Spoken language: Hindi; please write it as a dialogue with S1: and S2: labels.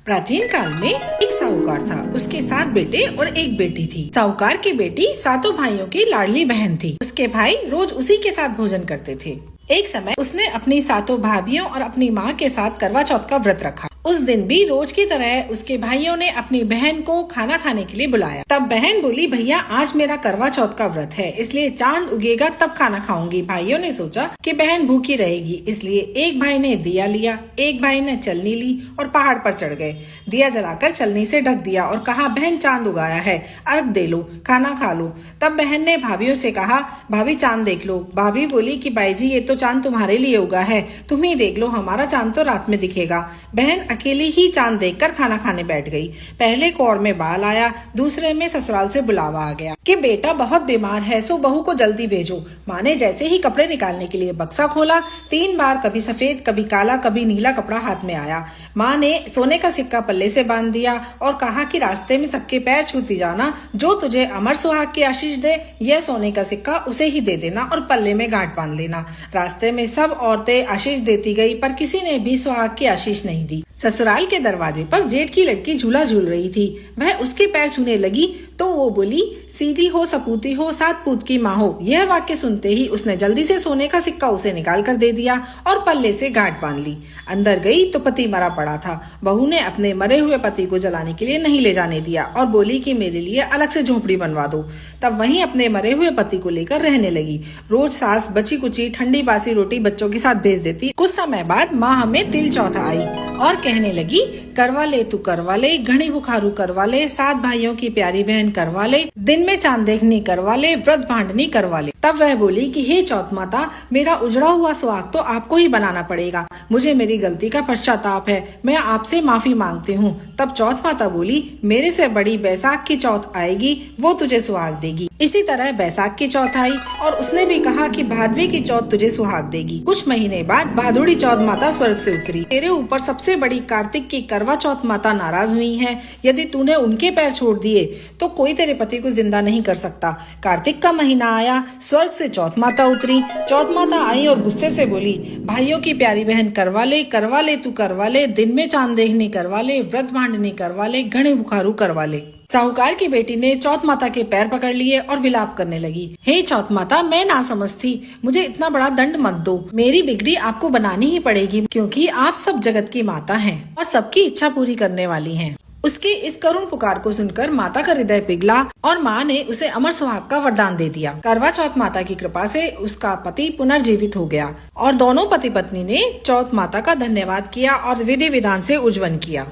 S1: प्राचीन काल में एक साहूकार था। उसके 7 बेटे और एक बेटी थी। साहूकार की बेटी सातों भाइयों की लाडली बहन थी। उसके भाई रोज उसी के साथ भोजन करते थे। एक समय उसने अपनी सातों भाभियों और अपनी माँ के साथ करवा चौथ का व्रत रखा। उस दिन भी रोज की तरह उसके भाइयों ने अपनी बहन को खाना खाने के लिए बुलाया। तब बहन बोली, भैया आज मेरा करवा चौथ का व्रत है, इसलिए चांद उगेगा तब खाना खाऊंगी। भाइयों ने सोचा कि बहन भूखी रहेगी, इसलिए एक भाई ने दिया लिया, एक भाई ने चलनी ली और पहाड़ पर चढ़ गए। दिया जलाकर चलनी से ढक दिया और कहा, बहन चांद उगाया है, अर्घ दे लो, खाना खा लो। तब बहन ने भाभियों से कहा, भाभी चांद देख लो। भाभी बोली कि बाई जी ये तो चांद तुम्हारे लिए उगा है, तुम ही देख लो, हमारा चांद तो रात में दिखेगा। बहन अकेली ही चांद देखकर खाना खाने बैठ गई। पहले कौर में बाल आया, दूसरे में ससुराल से बुलावा आ गया कि बेटा बहुत बीमार है, सो बहू को जल्दी भेजो। माँ ने जैसे ही कपड़े निकालने के लिए बक्सा खोला, 3 बार कभी सफेद कभी काला कभी नीला कपड़ा हाथ में आया। माँ ने सोने का सिक्का पल्ले से बांध दिया और कहा कि रास्ते में सबके पैर छूती जाना, जो तुझे अमर सुहाग की आशीष दे यह सोने का सिक्का उसे ही दे देना और पल्ले में गांठ बांध लेना। रास्ते में सब औरतें आशीष देती गई, पर किसी ने भी सुहाग की आशीष नहीं दी। ससुराल के दरवाजे पर जेठ की लड़की झूला झूल रही थी। वह उसके पैर छूने लगी तो वो बोली, सीधी हो सपूती हो, 7 पूत की माँ हो। यह वाक्य सुनते ही उसने जल्दी से सोने का सिक्का उसे निकाल कर दे दिया और पल्ले से गांठ बांध ली। अंदर गई तो पति मरा पड़ा था। बहू ने अपने मरे हुए पति को जलाने के लिए नहीं ले जाने दिया और बोली कि मेरे लिए अलग से झोपड़ी बनवा दो। तब वहीं अपने मरे हुए पति को लेकर रहने लगी। रोज सास बची कुची ठंडी बासी रोटी बच्चों के साथ भेज देती। कुछ समय बाद माँ हमें तिल चौथा आई और कहने लगी, करवा ले तू करवा ले, घड़ी बुखारू करवा ले, 7 भाइयों की प्यारी बहन करवा ले, दिन में चांद देखनी करवा ले, व्रत भांडनी करवा ले। तब वह बोली कि हे चौथ माता, मेरा उजड़ा हुआ सुहाग तो आपको ही बनाना पड़ेगा। मुझे मेरी गलती का पश्चाताप है, मैं आपसे माफी मांगती हूँ। तब चौथ माता बोली, मेरे से बड़ी बैसाख की चौथ आएगी, वो तुझे सुहाग देगी। इसी तरह बैसाख की चौथ आई और उसने भी कहा कि भादवी की चौथ तुझे सुहाग देगी। कुछ महीने बाद भादुड़ी चौथ माता स्वर्ग से उतरी। तेरे ऊपर सबसे बड़ी कार्तिक की करवा चौथ माता नाराज हुई है। यदि तूने उनके पैर छोड़ दिए तो कोई तेरे पति को जिंदा नहीं कर सकता। कार्तिक का महीना आया, स्वर्ग से चौथ माता उतरी। चौथ माता आई और गुस्से से बोली, भाइयों की प्यारी बहन करवा ले तू करवा ले, दिन में चांद देखनी करवा ले, व्रत भांडनी करवा ले, घड़े बुखारू करवा ले। साहूकार की बेटी ने चौथ माता के पैर पकड़ लिए और विलाप करने लगी, हे चौथ माता, मैं ना समझती, मुझे इतना बड़ा दंड मत दो। मेरी बिगड़ी आपको बनानी ही पड़ेगी, क्योंकि आप सब जगत की माता हैं और सबकी इच्छा पूरी करने वाली हैं। उसके इस करुण पुकार को सुनकर माता का हृदय पिघला और माँ ने उसे अमर सुहाग का वरदान दे दिया। करवा चौथ माता की कृपा से उसका पति पुनर्जीवित हो गया और दोनों पति पत्नी ने चौथ माता का धन्यवाद किया और विधि विधान से उज्जवल किया।